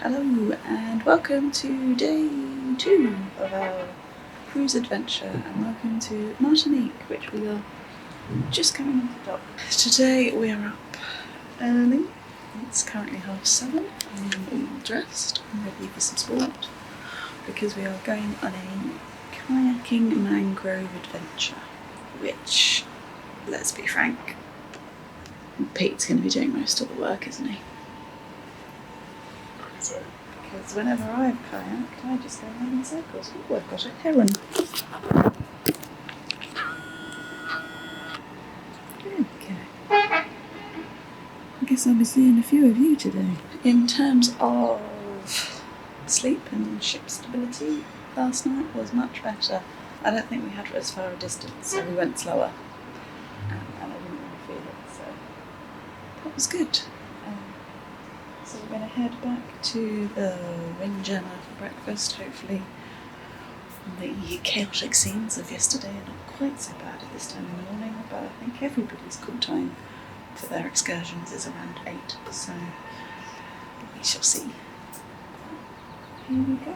Hello and welcome to day 2 of our cruise adventure, and welcome to Martinique, which we are just coming off the dock. Today we are up early. It's currently 7:30. I'm all dressed and ready for some sport because we are going on a kayaking mangrove adventure, which, let's be frank, Pete's going to be doing most of the work, isn't he? Because whenever I've kayaked, I just go around in circles. Oh, I've got a heron. Okay. I guess I'll be seeing a few of you today. In terms of sleep and ship stability, last night was much better. I don't think we had as far a distance, so we went slower. And I didn't really feel it, so that was good. So we're going to head back to the Windjammer for breakfast. Hopefully the chaotic scenes of yesterday are not quite so bad at this time in the morning, but I think everybody's cool time for their excursions is around 8, so we shall see. Here we go.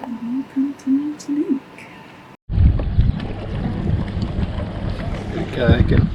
And welcome to Martinique. Kayaking.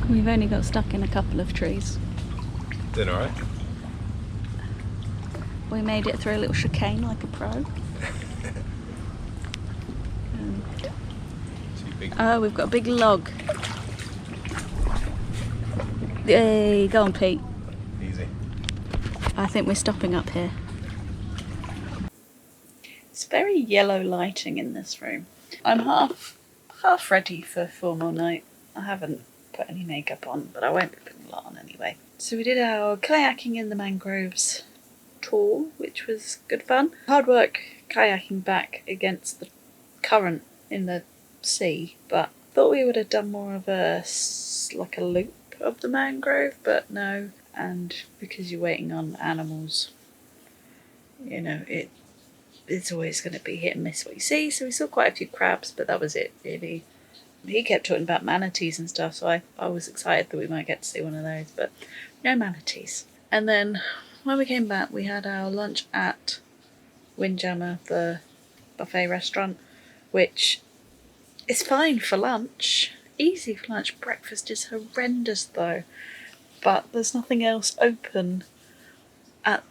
We've only got stuck in a couple of trees. Doing alright? We made it through a little chicane like a pro. Oh, we've got a big log. Hey, go on, Pete. Easy. I think we're stopping up here. It's very yellow lighting in this room. I'm half ready for a formal night. I haven't put any makeup on, but I won't be putting a lot on anyway. So we did our kayaking in the mangroves tour, which was good fun. Hard work kayaking back against the current in the sea, but thought we would have done more of a loop of the mangrove, but no. And because you're waiting on animals, you know, it's always going to be hit and miss what you see. So we saw quite a few crabs, but that was it really. He kept talking about manatees and stuff, so I was excited that we might get to see one of those, but no manatees. And then when we came back, we had our lunch at Windjammer, the buffet restaurant, which is fine for lunch, easy for lunch. Breakfast is horrendous though, but there's nothing else open at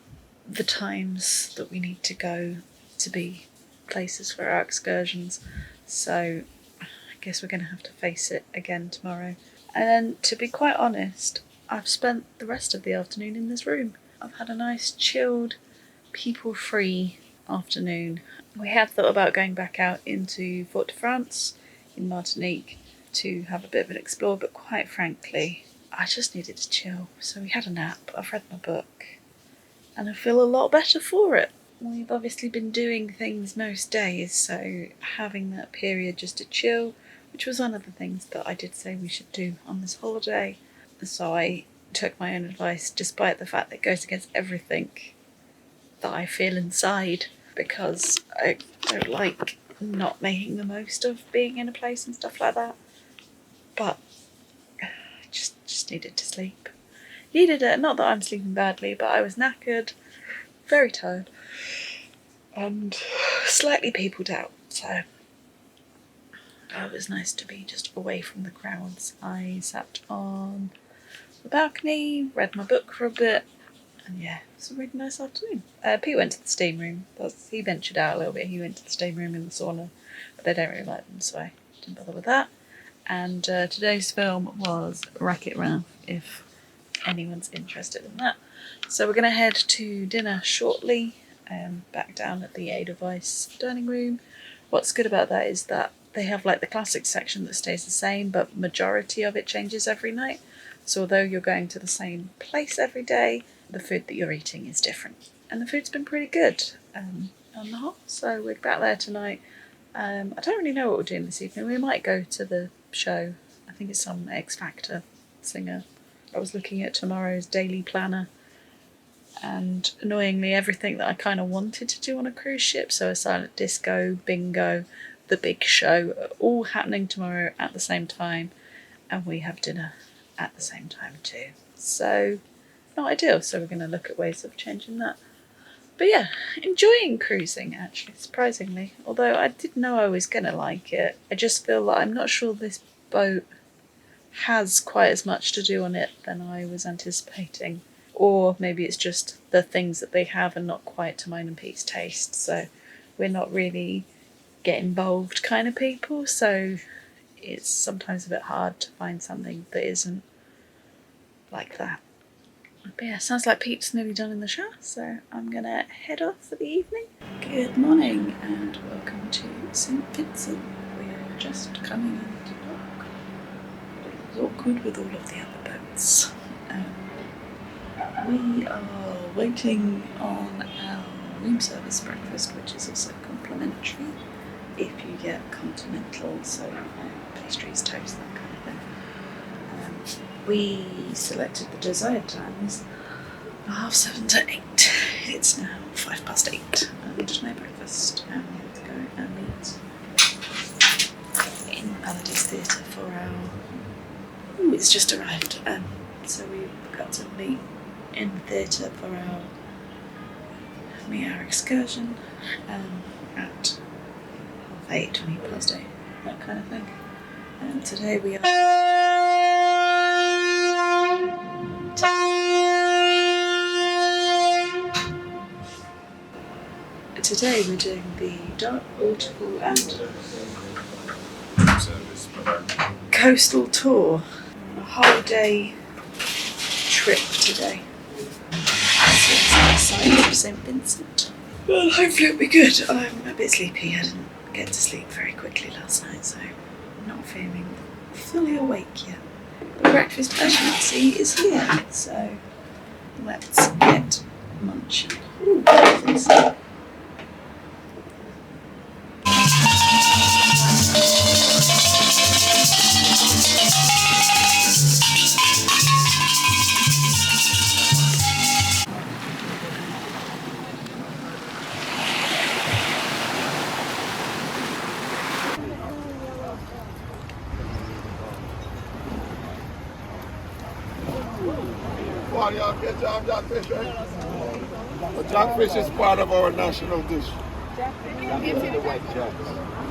the times that we need to go to be places for our excursions, so I guess we're going to have to face it again tomorrow. And to be quite honest, I've spent the rest of the afternoon in this room. I've had a nice chilled, people-free afternoon. We had thought about going back out into Fort de France in Martinique to have a bit of an explore, but quite frankly, I just needed to chill. So we had a nap, I've read my book, and I feel a lot better for it. We've obviously been doing things most days, so having that period just to chill, which was one of the things that I did say we should do on this holiday. So I took my own advice, despite the fact that it goes against everything that I feel inside, because I don't like not making the most of being in a place and stuff like that. But I just needed to sleep. Needed it, not that I'm sleeping badly, but I was knackered, very tired, and slightly peopled out, so it was nice to be just away from the crowds. I sat on the balcony, read my book for a bit, And yeah, it's a really nice afternoon. Pete went to the steam room. He ventured out a little bit. He went to the steam room in the sauna, but I don't really like them, so I didn't bother with that. And today's film was Wreck-It Ralph, if anyone's interested in that. So we're going to head to dinner shortly, back down at the Edelweiss dining room. What's good about that is that they have like the classic section that stays the same, but majority of it changes every night. So although you're going to the same place every day, the food that you're eating is different. And the food's been pretty good on the whole. So we're back there tonight. I don't really know what we're doing this evening. We might go to the show. I think it's some X Factor singer. I was looking at tomorrow's daily planner, and annoyingly everything that I kind of wanted to do on a cruise ship, so a silent disco, bingo, the big show, are all happening tomorrow at the same time, and we have dinner at the same time too. So not ideal, so we're going to look at ways of changing that. But yeah, enjoying cruising actually, surprisingly. Although I did know I was going to like it. I just feel like I'm not sure this boat has quite as much to do on it than I was anticipating. Or maybe it's just the things that they have are not quite to mine and Pete's taste. So we're not really get involved kind of people. So it's sometimes a bit hard to find something that isn't like that. But yeah, sounds like Pete's nearly done in the shower, so I'm going to head off for the evening. Good morning and welcome to St. Vincent. We are just coming into dock. It was awkward with all of the other boats. We are waiting on our room service breakfast, which is also complimentary if you get continental, so pastries, toast, that kind of thing. We selected the desired times, 7:30 to 8. It's now 8:05 and no breakfast, and we have to go and meet in Paladis Theatre for our... Ooh, it's just arrived. So we've got to meet in the theatre for our excursion at 8:30, 8:20, that kind of thing. And today we are... Today we're doing the dark waterfall and coastal tour. A whole day trip today. So it's the side of St. Vincent. Well, hopefully it'll be good. I'm a bit sleepy. I didn't get to sleep very quickly last night, so I'm not feeling fully awake yet. But breakfast, as you can see, is here. So let's get munching. Ooh, this. Y'all get jackfish, right? The jackfish is part of our national dish. Jackfish? The white jacks.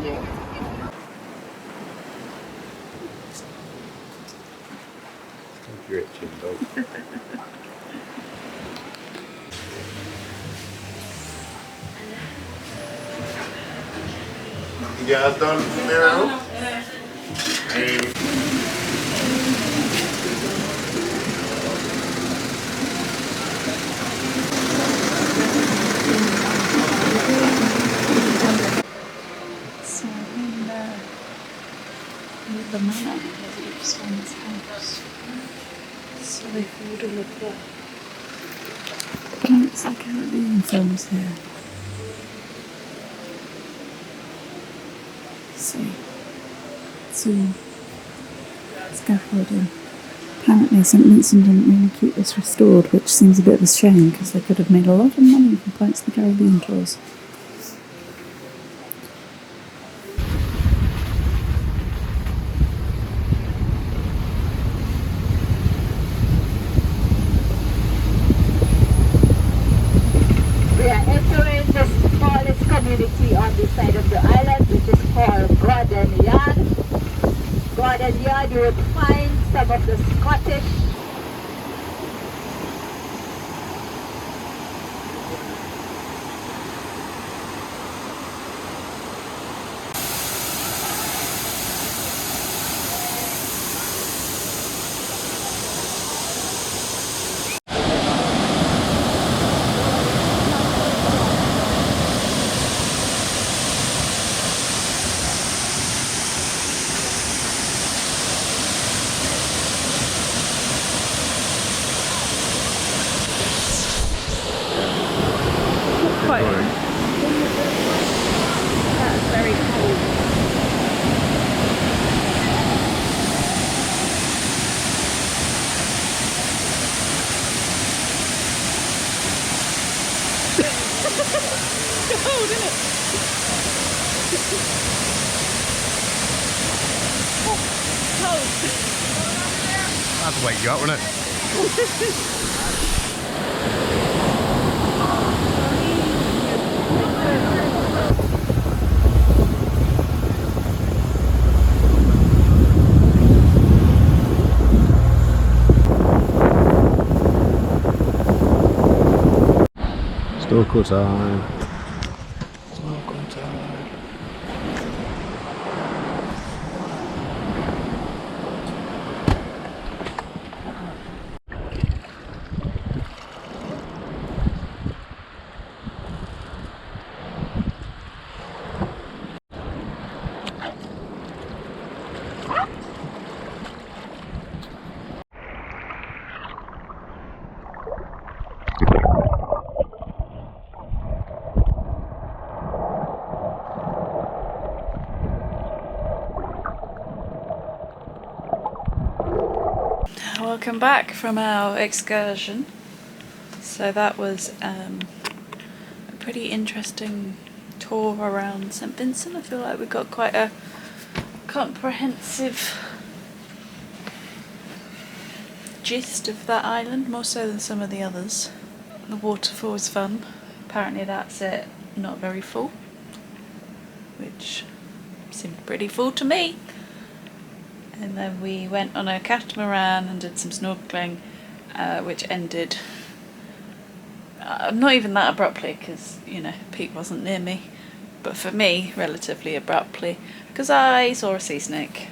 Yeah. You're itching, though. You guys done now? So with the man who lives on his house. So they filmed all of the plants and Caribbean films here. See. Scaffolding. Apparently St. Vincent didn't really keep this restored, which seems a bit of a shame because they could have made a lot of money from Plants of the Caribbean tours. We are entering the smallest community on this side of the island, which is called Garden Yard. Garden Yard, you would find some of the Scottish That'd wake you up, wouldn't it? Snorkel time. Snorkel time. Welcome back from our excursion. So that was a pretty interesting tour around St Vincent. I feel like we got quite a comprehensive gist of that island, more so than some of the others. The waterfall was fun. Apparently that's it, not very full, which seemed pretty full to me. And then we went on a catamaran and did some snorkeling, which ended not even that abruptly because, you know, Pete wasn't near me, but for me, relatively abruptly, because I saw a sea snake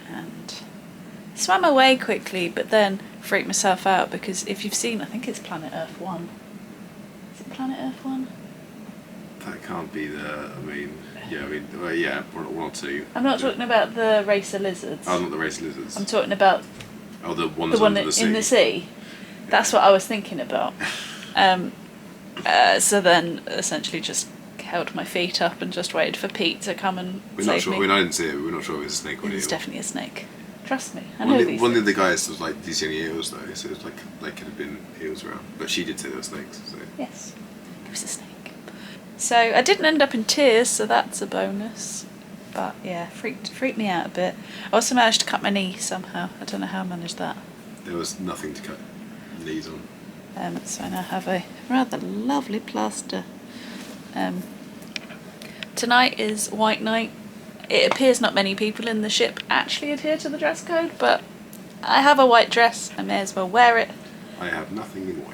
and swam away quickly, but then freaked myself out because if you've seen, I think it's Planet Earth 1. Is it Planet Earth 1? That can't be the, yeah, one or two. I'm not talking about the racer lizards. Oh, not the racer lizards. I'm talking about the ones the one under the sea. in the sea. That's what I was thinking about. So then essentially just held my feet up and just waited for Pete to come and save me. I didn't see it, but we're not sure if it was a snake or an eel. It's definitely a snake. Trust me, I One know of these the things. guys was like, "Do you see any eels though?" So it was like there could have been eels around, but she did say there were snakes. So. Yes, there was a snake. So I didn't end up in tears, so that's a bonus. But yeah, freaked me out a bit. I also managed to cut my knee somehow. I don't know how I managed that. There was nothing to cut knees on. So I now have a rather lovely plaster. Tonight is white night. It appears not many people in the ship actually adhere to the dress code, but I have a white dress. I may as well wear it. I have nothing in white.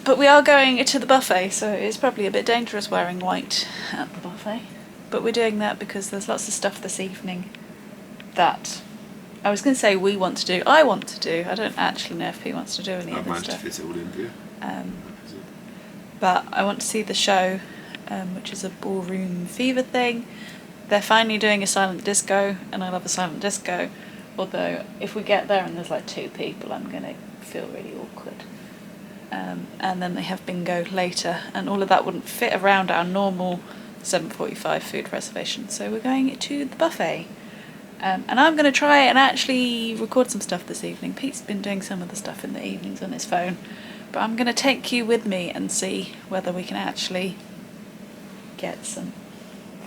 But we are going to the buffet, so it's probably a bit dangerous wearing white at the buffet. But we're doing that because there's lots of stuff this evening that I was going to say we want to do. I want to do. I don't actually know if Pete wants to do any I've of this managed to stuff. fit it all in for you. But I want to see the show, which is a ballroom fever thing. They're finally doing a silent disco, and I love a silent disco. Although if we get there and there's like 2 people, I'm going to feel really awkward. And then they have bingo later, and all of that wouldn't fit around our normal 7:45 food reservation. So we're going to the buffet. And I'm going to try and actually record some stuff this evening. Pete's been doing some of the stuff in the evenings on his phone. But I'm going to take you with me and see whether we can actually get some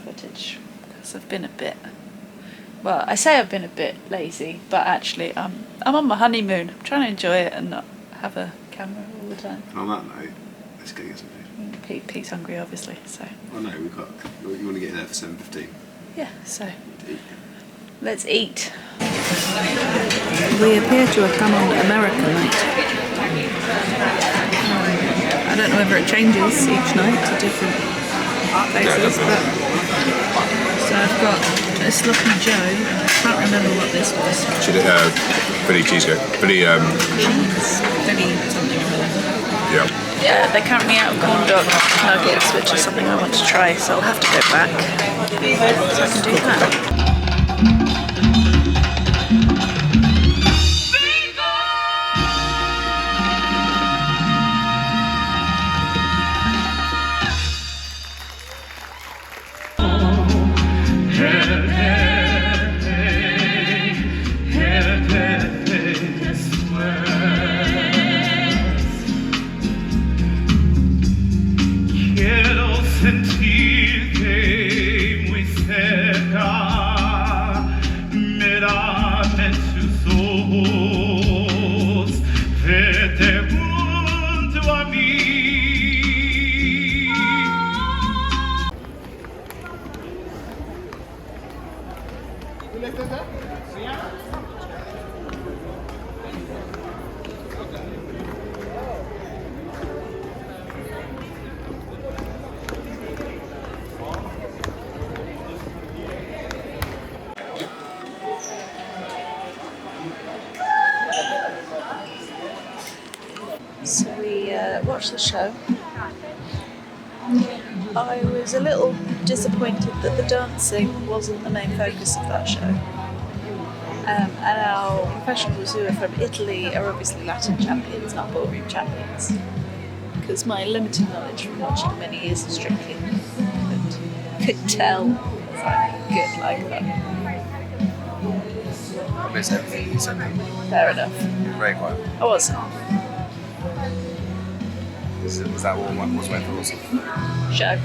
footage. Because I've been a bit... Well, I say I've been a bit lazy, but actually I'm on my honeymoon. I'm trying to enjoy it and not have a camera all the time. And on that note, let's go get some food. Pete's hungry, obviously, so... Oh no, you want to get there for 7:15. Yeah, so... Let's eat. We appear to have come on American night. I don't know whether it changes each night to different places, but... So I've got a sloppy Joe. I can't remember what this was. Philly cheesecake. Philly, Cheese. Philly something or other. yeah. Yeah, they're currently out of corn dog nuggets, which is something I want to try, so I'll have to go back so I can do that. So we watched the show. I was a little disappointed that the dancing wasn't the main focus of that show. And our professionals who are from Italy are obviously Latin champions, not ballroom champions. Because my limited knowledge from watching many years of Strictly could tell if I'm good like that. I miss everything you said. Fair enough. Very quiet. I wasn't. Was that what was my thoughts? Show.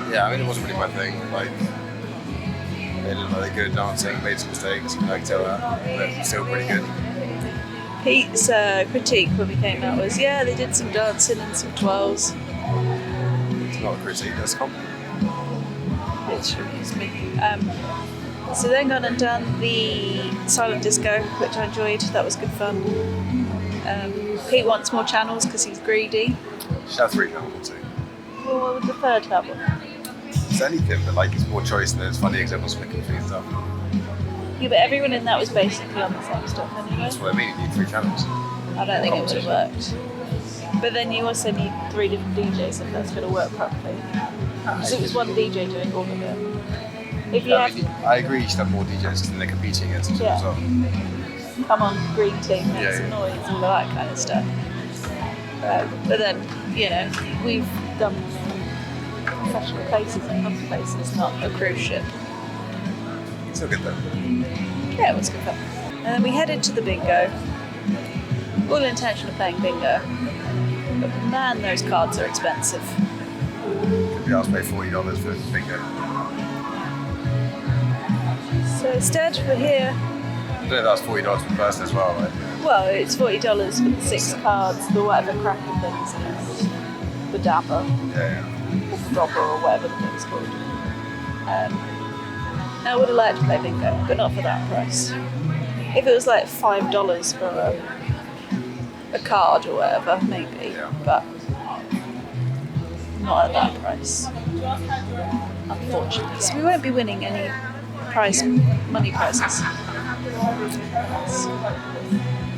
Yeah, I mean, it wasn't really my thing. Like, they didn't like good at dancing, made some mistakes, I can tell that, but still pretty good. Pete's critique when we came out was, yeah, they did some dancing and some twirls. It's not a critique, that's a compliment. Excuse me. So then gone and done the silent disco, which I enjoyed. That was good fun. Pete wants more channels because he's greedy. Should have 3 channels or 2. Well, what would the third level? It's anything, but like it's more choice and there's funny examples flicking things up. Yeah, but everyone in that was basically on the same stuff anyway. That's what I mean, you need 3 channels. I don't think it would have worked. But then you also need 3 different DJs if that's going to work properly. Because it was one DJ doing all of it. If you have, I agree you should have more DJs because then they're competing against each other as well. come on, green team, make Yeah, some yeah. noise, all of that kind of stuff. But then, you know, we've done professional places and fun places, not a cruise ship. It's still good though. Yeah, it was good fun. And then we headed to the bingo. All intention of playing bingo. But man, those cards are expensive. Could be asked to pay $40 for bingo. So instead, we're here. I don't know if that's $40 per person as well, right? Well, it's $40 for the 6 cards, the whatever crappy things, and the dapper, Yeah, or the dropper, or whatever the thing's called. I would have liked to play bingo, but not for that price. If it was like $5 for a card or whatever, maybe, Yeah. but not at that price, unfortunately. So we won't be winning any money prizes.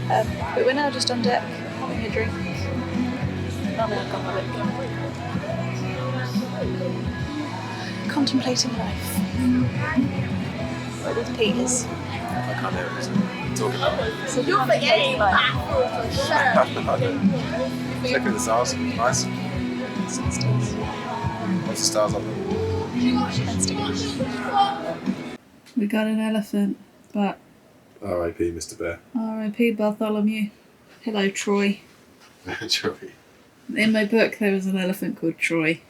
But we're now just on deck, having a drink, non-alcoholic, contemplating life. Or at least Pete is. I can't hear it. Talking about it. So you're contemplating life. Look at the stars, nice. Lots of stars up there. We got an elephant, but R.I.P. Mr. Bear. R.I.P. Bartholomew. Hello, Troy. Troy. In my book, there was an elephant called Troy.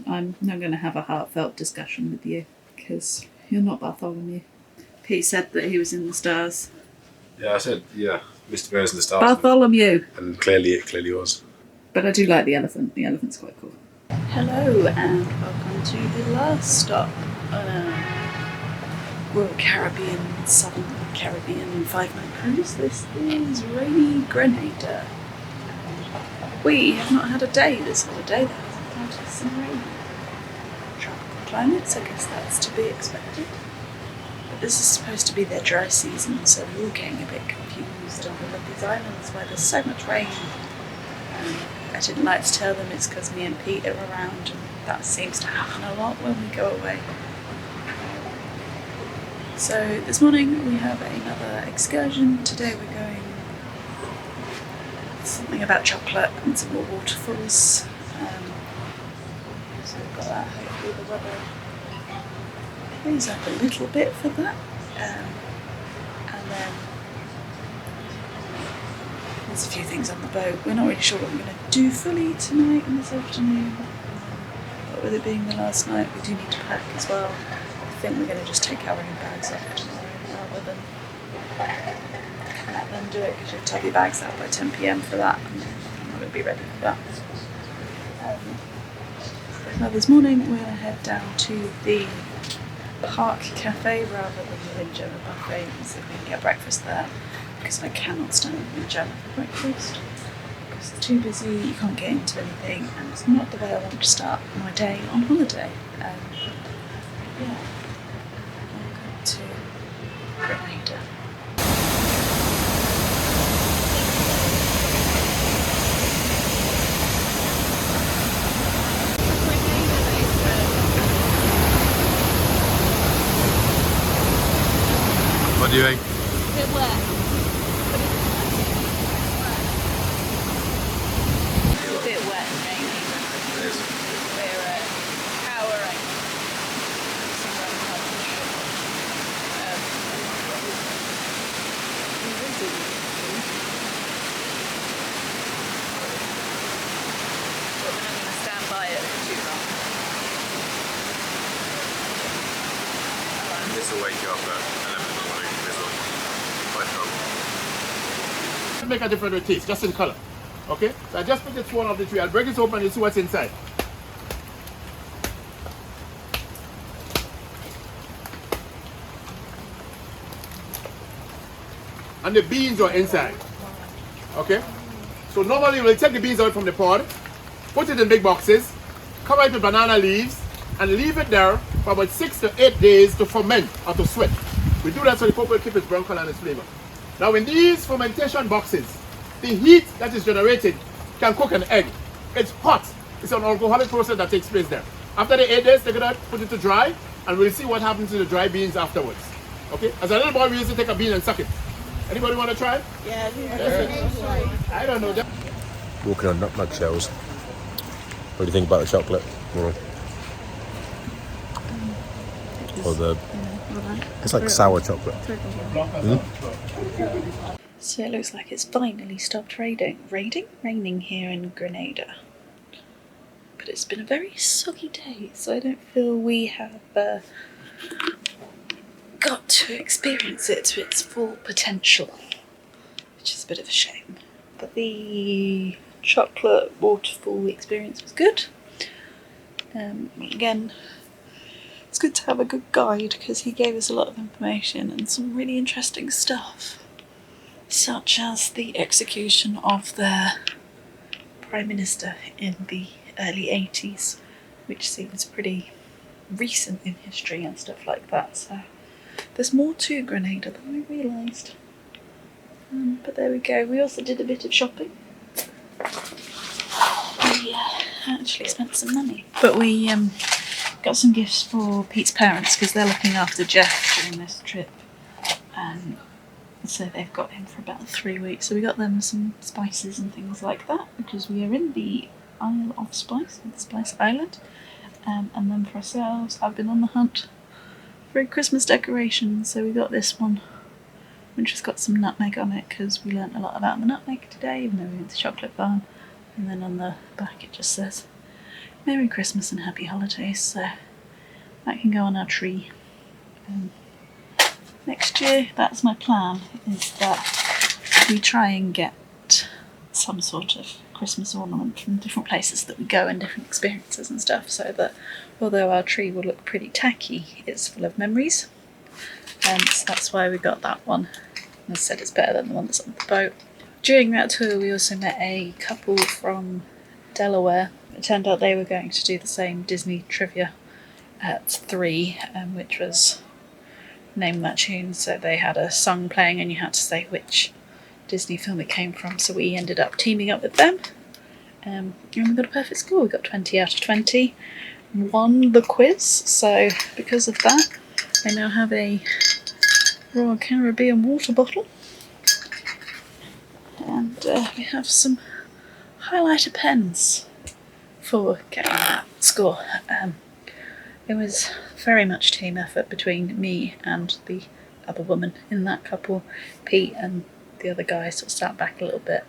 I'm not going to have a heartfelt discussion with you because you're not Bartholomew. Pete said that he was in the stars. Yeah, I said, yeah, Mr. Bear's in the stars. Bartholomew! And clearly it was. But I do like the elephant. The elephant's quite cool. Hello and welcome to the last stop on our Royal Caribbean, Southern Caribbean 5-night cruise. This is rainy Grenada. We have not had a day this holiday that hasn't encountered some rain. Tropical climates, I guess that's to be expected. But this is supposed to be their dry season, so we're all getting a bit confused on all of these islands why there's so much rain. I didn't like to tell them it's because me and Pete are around, and that seems to happen a lot when we go away. So this morning we have another excursion. Today we're going something about chocolate and some more waterfalls. So we've got that. Hopefully the weather plays up a little bit for that. And then there's a few things on the boat. We're not really sure what we're going to do fully tonight and this afternoon. But with it being the last night, we do need to pack as well. I think we're going to just take our own bags off tomorrow rather than let them do it, because you have to have your bags out by 10 PM for that, and I'm not going to be ready for that. Now this morning we're going to head down to the park cafe rather than the Windjammer buffet and see if we can get breakfast there, because I cannot stand the Windjammer for breakfast because it's too busy, you can't get into anything, and it's not the way I want to start my day on holiday. Yeah, I'm going to Grenada. What do you think? A bit wet. It's a bit wet and rainy. It is. We're cowering somewhere in Hertfordshire. But we're not going to stand by it for too long. This will wake you up at 11 in the morning. This will quite trouble. Make a different taste, just in color. Okay? So I just put this one of the tree. I'll break it open and you see what's inside. And the beans are inside. Okay? So normally we'll take the beans out from the pod, put it in big boxes, cover it with banana leaves, and leave it there for about 6 to 8 days to ferment or to sweat. We do that so the pulp will keep its brown color and its flavor. Now in these fermentation boxes, the heat that is generated can cook an egg. It's hot. It's an alcoholic process that takes place there. After the 8 days, take it out, put it to dry, and we'll see what happens to the dry beans afterwards. Okay? As a little boy, we used to take a bean and suck it. Anybody want to try? Yeah. I don't know. Walking on nutmeg shells. What do you think about the chocolate? Or the... It's like sour chocolate. So it looks like it's finally stopped raining here in Grenada. But it's been a very soggy day, so I don't feel we have got to experience it to its full potential, which is a bit of a shame. But the chocolate waterfall experience was good. Again, it's good to have a good guide because he gave us a lot of information and some really interesting stuff, such as the execution of their Prime Minister in the early 80s, which seems pretty recent in history and stuff like that. So there's more to Grenada than I realised. But there we go. We also did a bit of shopping. We actually spent some money. But we got some gifts for Pete's parents because they're looking after Jeff during this trip. So they've got him for about 3 weeks. So we got them some spices and things like that because we are in the Isle of Spice, the Spice Island. And then for ourselves, I've been on the hunt for a Christmas decoration. So we got this one, which has got some nutmeg on it because we learnt a lot about the nutmeg today, even though we went to Chocolate Farm. And then on the back it just says Merry Christmas and Happy Holidays, so that can go on our tree. Next year, that's my plan, is that we try and get some sort of Christmas ornament from different places that we go and different experiences and stuff, so that although our tree will look pretty tacky, it's full of memories. So that's why we got that one. As I said, it's better than the one that's on the boat. During that tour, we also met a couple from Delaware. It turned out they were going to do the same Disney trivia at 3, which was Name That Tune. So they had a song playing and you had to say which Disney film it came from. So we ended up teaming up with them. And we got a perfect score. We got 20 out of 20. Won the quiz. So because of that, I now have a Royal Caribbean water bottle. And we have some highlighter pens for getting that score. It was very much team effort between me and the other woman in that couple. Pete and the other guy sort of sat back a little bit.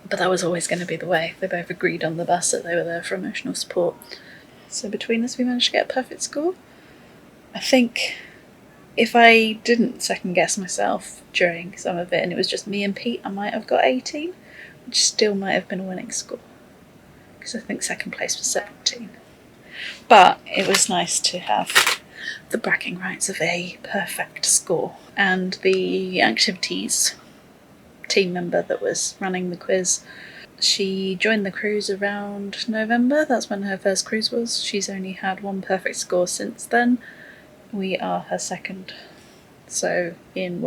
But that was always going to be the way. They both agreed on the bus that they were there for emotional support. So between us we managed to get a perfect score. I think if I didn't second guess myself during some of it and it was just me and Pete, I might have got 18, which still might have been a winning score. Because I think second place was 17. But it was nice to have the bragging rights of a perfect score. And the activities team member that was running the quiz, she joined the cruise around November. That's when her first cruise was. She's only had one perfect score since then. We are her second. So in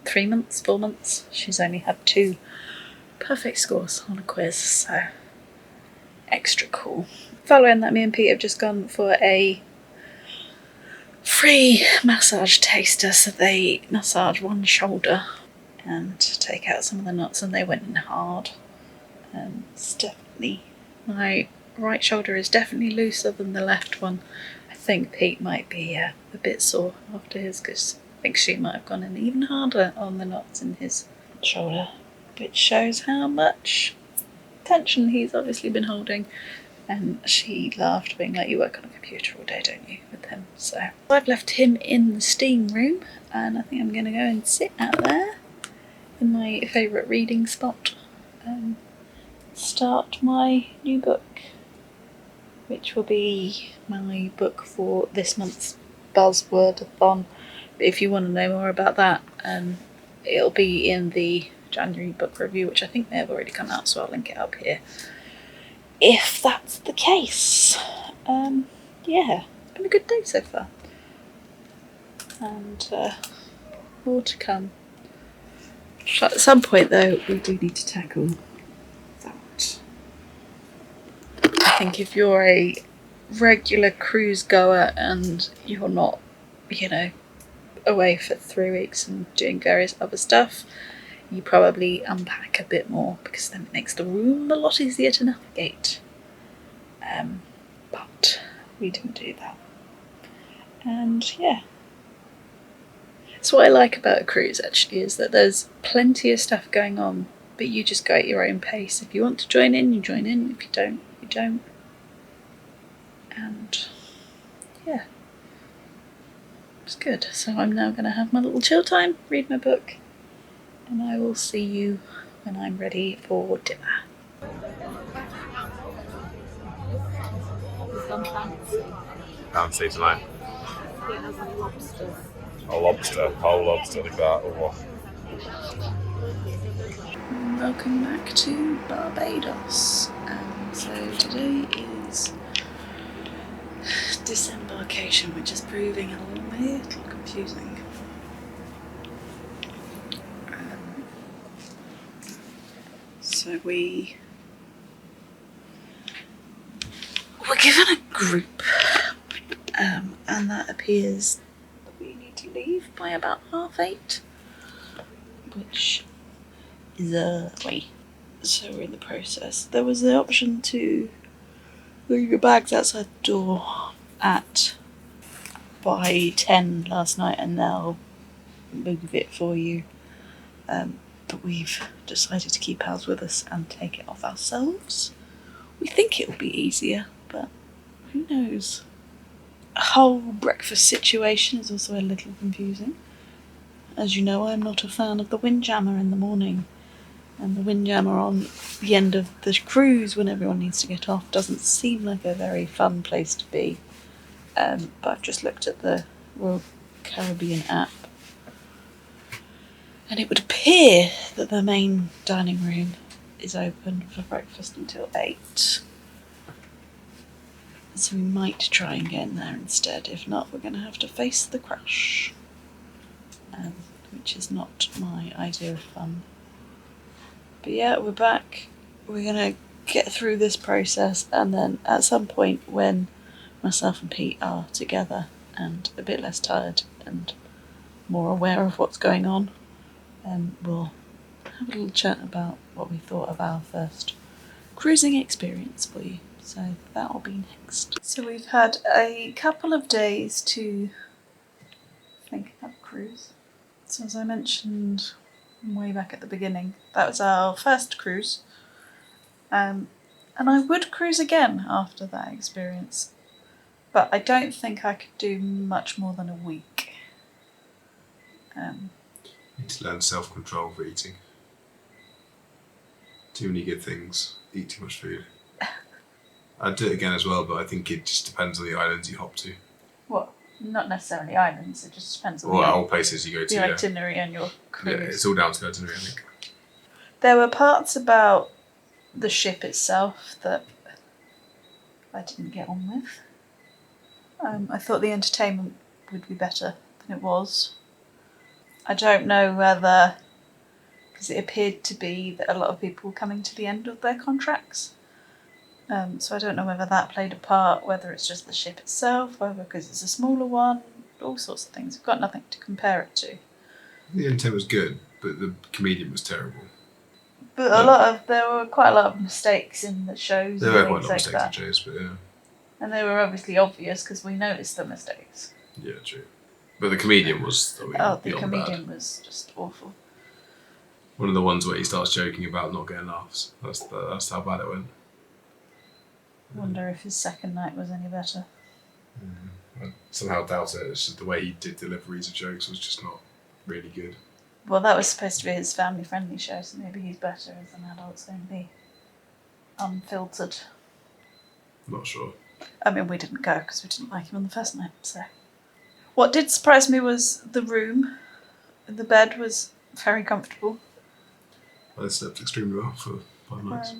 3 months, 4 months, she's only had 2 perfect scores on a quiz, so extra cool. Following that, me and Pete have just gone for a free massage taster, so they massage one shoulder and take out some of the knots, and they went in hard. It's definitely, my right shoulder is definitely looser than the left one. I think Pete might be a bit sore after his, because I think she might have gone in even harder on the knots in his shoulder, which shows how much tension he's obviously been holding. And she laughed, being like, you work on a computer all day, don't you, with him? So I've left him in the steam room, and I think I'm going to go and sit out there in my favourite reading spot and start my new book, which will be my book for this month's Buzzword-a-thon. But if you want to know more about that, it'll be in the January book review, which I think may have already come out, so I'll link it up here if that's the case. Yeah, it's been a good day so far, and more to come. At some point though, we do need to tackle that. I think if you're a regular cruise goer and you're not, away for 3 weeks and doing various other stuff, you probably unpack a bit more, because then it makes the room a lot easier to navigate. But we didn't do that. And yeah. So what I like about a cruise actually is that there's plenty of stuff going on, but you just go at your own pace. If you want to join in, you join in. If you don't, you don't. And yeah. It's good. So I'm now going to have my little chill time, read my book, and I will see you when I'm ready for dinner. Fancy tonight. A lobster, whole lobster like that. Oh. Welcome back to Barbados. So today is Disembarkation, which is proving a little confusing. So we were given a group, and that appears that we need to leave by about 8:30, which is a way. So we're in the process. There was the option to leave your bags outside the door by 10 last night, and they'll move it for you. But we've decided to keep ours with us and take it off ourselves. We think it'll be easier, but who knows? The whole breakfast situation is also a little confusing. As you know, I'm not a fan of the windjammer in the morning, and the windjammer on the end of the cruise when everyone needs to get off doesn't seem like a very fun place to be. But I've just looked at the Royal Caribbean app, and it would appear that the main dining room is open for breakfast until 8. So we might try and get in there instead. If not, we're going to have to face the crash, which is not my idea of fun. But yeah, we're back. We're going to get through this process, and then at some point when myself and Pete are together and a bit less tired and more aware of what's going on, we'll have a little chat about what we thought of our first cruising experience for you. So that'll be next. So we've had a couple of days to think about the cruise. So as I mentioned way back at the beginning, that was our first cruise. And I would cruise again after that experience, but I don't think I could do much more than a week. You need to learn self-control for eating. Too many good things. Eat too much food. I'd do it again as well, but I think it just depends on the islands you hop to. What? Not necessarily islands, it just depends on Or all places you go to. the Yeah. itinerary and your Yeah, cruise. it's all down to the itinerary, I think. There were parts about the ship itself that I didn't get on with. I thought the entertainment would be better than it was. I don't know whether, because it appeared to be that a lot of people were coming to the end of their contracts. So I don't know whether that played a part, whether it's just the ship itself, whether because it's a smaller one, all sorts of things. We've got nothing to compare it to. The entertainment was good, but the comedian was terrible. But there were quite a lot of mistakes in the shows. There and were quite a things lot of like mistakes in shows, but yeah. And they were obviously obvious because we noticed the mistakes. Yeah, true. But the comedian was The comedian was just awful. One of the ones where he starts joking about not getting laughs. That's how bad it went. I wonder if his second night was any better. I somehow doubt it. It's just the way he did deliveries of jokes was just not really good. Well, that was supposed to be his family-friendly show, so maybe he's better as an adult only, unfiltered. Not sure. I mean, we didn't go because we didn't like him on the first night. So, what did surprise me was the room. The bed was very comfortable. I slept extremely well for 5 nights.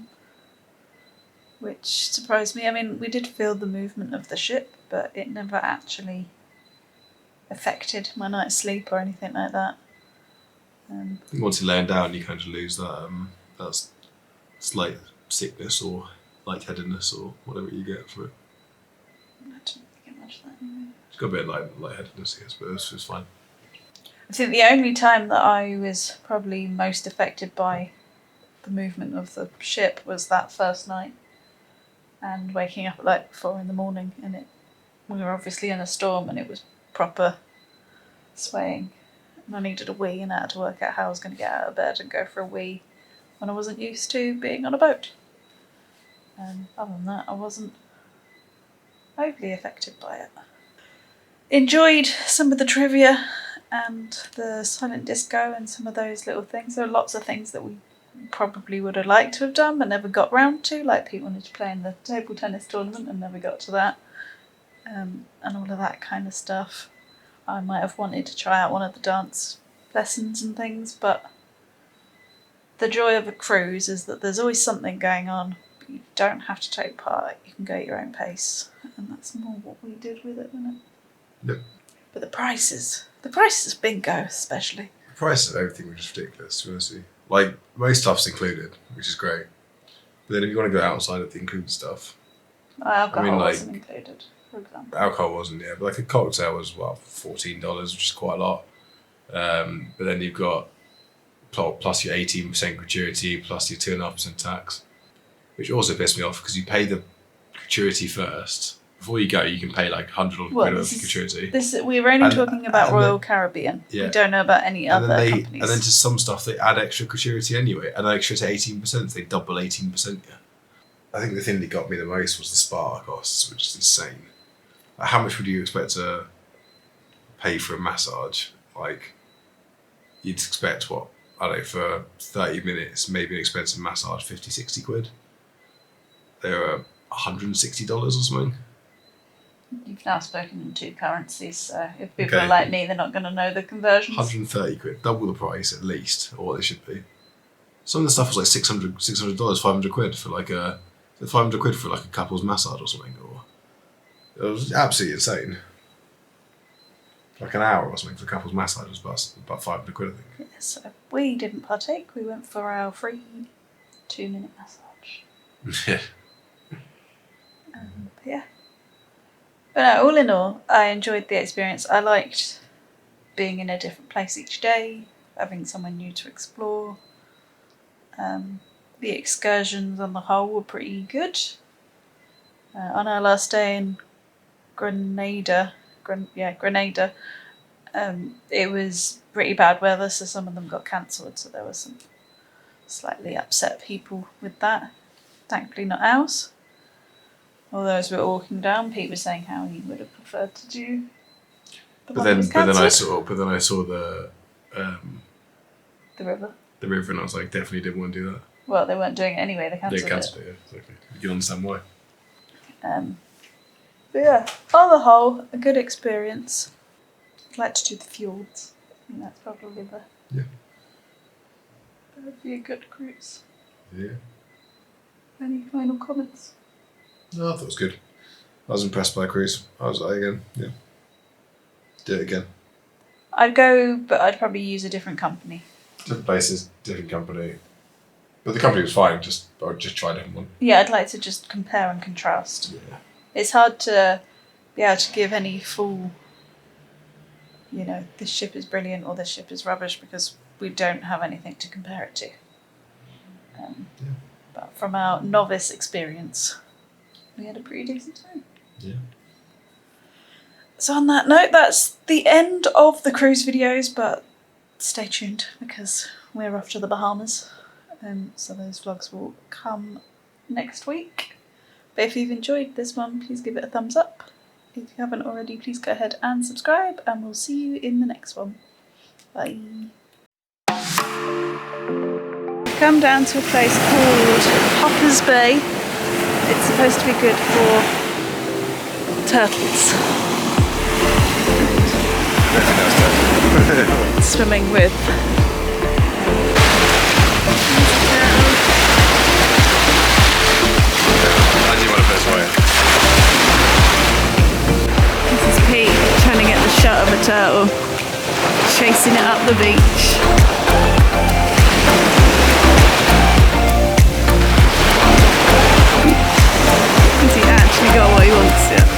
Which surprised me. I mean, we did feel the movement of the ship, but it never actually affected my night's sleep or anything like that. I think once you're laying down, you kind of lose that slight sickness or lightheadedness or whatever you get for it. I didn't get much of that anyway. It's got a bit of lightheadedness, I guess, but it was fine. I think the only time that I was probably most affected by the movement of the ship was that first night. And waking up at like 4 a.m, and we were obviously in a storm and it was proper swaying. And I needed a wee and I had to work out how I was going to get out of bed and go for a wee when I wasn't used to being on a boat. Other than that, I wasn't overly affected by it. Enjoyed some of the trivia and the silent disco and some of those little things. There are lots of things that we probably would have liked to have done but never got round to, like Pete wanted to play in the table tennis tournament and never got to that, and all of that kind of stuff. I might have wanted to try out one of the dance lessons and things, but the joy of a cruise is that there's always something going on, but you don't have to take part, you can go at your own pace, and that's more what we did with it, wasn't it? Yep. But the prices bingo especially. The price of everything was just ridiculous, to be honest with you. Like, most stuff's included, which is great. But then if you want to go outside of the included stuff... Alcohol wasn't included, for example. Alcohol wasn't, yeah. But like a cocktail was, $14, which is quite a lot. But then you've got plus your 18% gratuity, plus your 2.5% tax. Which also pissed me off, because you pay the gratuity first. Before you go, you can pay like 100 quid of gratuity. We were only talking about Royal Caribbean. Yeah. We don't know about any other companies. And then to some stuff, they add extra gratuity anyway. And extra to 18%, they double 18%. Yeah. I think the thing that got me the most was the spa costs, which is insane. Like, how much would you expect to pay for a massage? Like, you'd expect, for 30 minutes, maybe an expensive massage, 50, 60 quid. They were $160 or something. You've now spoken in 2 currencies, so if people are like me, they're not going to know the conversions. 130 quid, double the price at least, or what they should be. Some of the stuff was like $600, 500 quid for like a 500 quid for like a couple's massage or something. Or it was absolutely insane. Like an hour or something for a couple's massage was about 500 quid, I think. Yeah, so we didn't partake. We went for our free 2-minute massage. Yeah. Yeah. But no, all in all, I enjoyed the experience. I liked being in a different place each day, having somewhere new to explore. The excursions on the whole were pretty good. On our last day in Grenada, it was pretty bad weather, so some of them got cancelled, so there were some slightly upset people with that. Thankfully not ours. Although as we were walking down, Pete was saying how he would have preferred to do the one that was cancelled. But then I saw the river. The river, and I was like, definitely didn't want to do that. Well, they weren't doing it anyway. They cancelled it. They cancelled it. Yeah, exactly. You can understand why. But yeah, on the whole, a good experience. I'd like to do the fjords. I think that's probably that would be a good cruise. Yeah. Any final comments? No, I thought it was good. I was impressed by the cruise. I was like, again, yeah. Do it again. I'd go, but I'd probably use a different company. Different places, different company. But the company was fine, I would just try a different one. Yeah, I'd like to just compare and contrast. Yeah. It's hard to be able to give any full, you know, this ship is brilliant or this ship is rubbish because we don't have anything to compare it to. But from our novice experience, we had a pretty decent time. Yeah. So on that note, that's the end of the cruise videos, but stay tuned because we're off to the Bahamas. So those vlogs will come next week. But if you've enjoyed this one, please give it a thumbs up. If you haven't already, please go ahead and subscribe, and we'll see you in the next one. Bye. Come down to a place called Hopper's Bay. It's supposed to be good for turtles. Swimming with This is Pete trying to get the shot of a turtle chasing it up the beach. Has he actually got what he wants yet?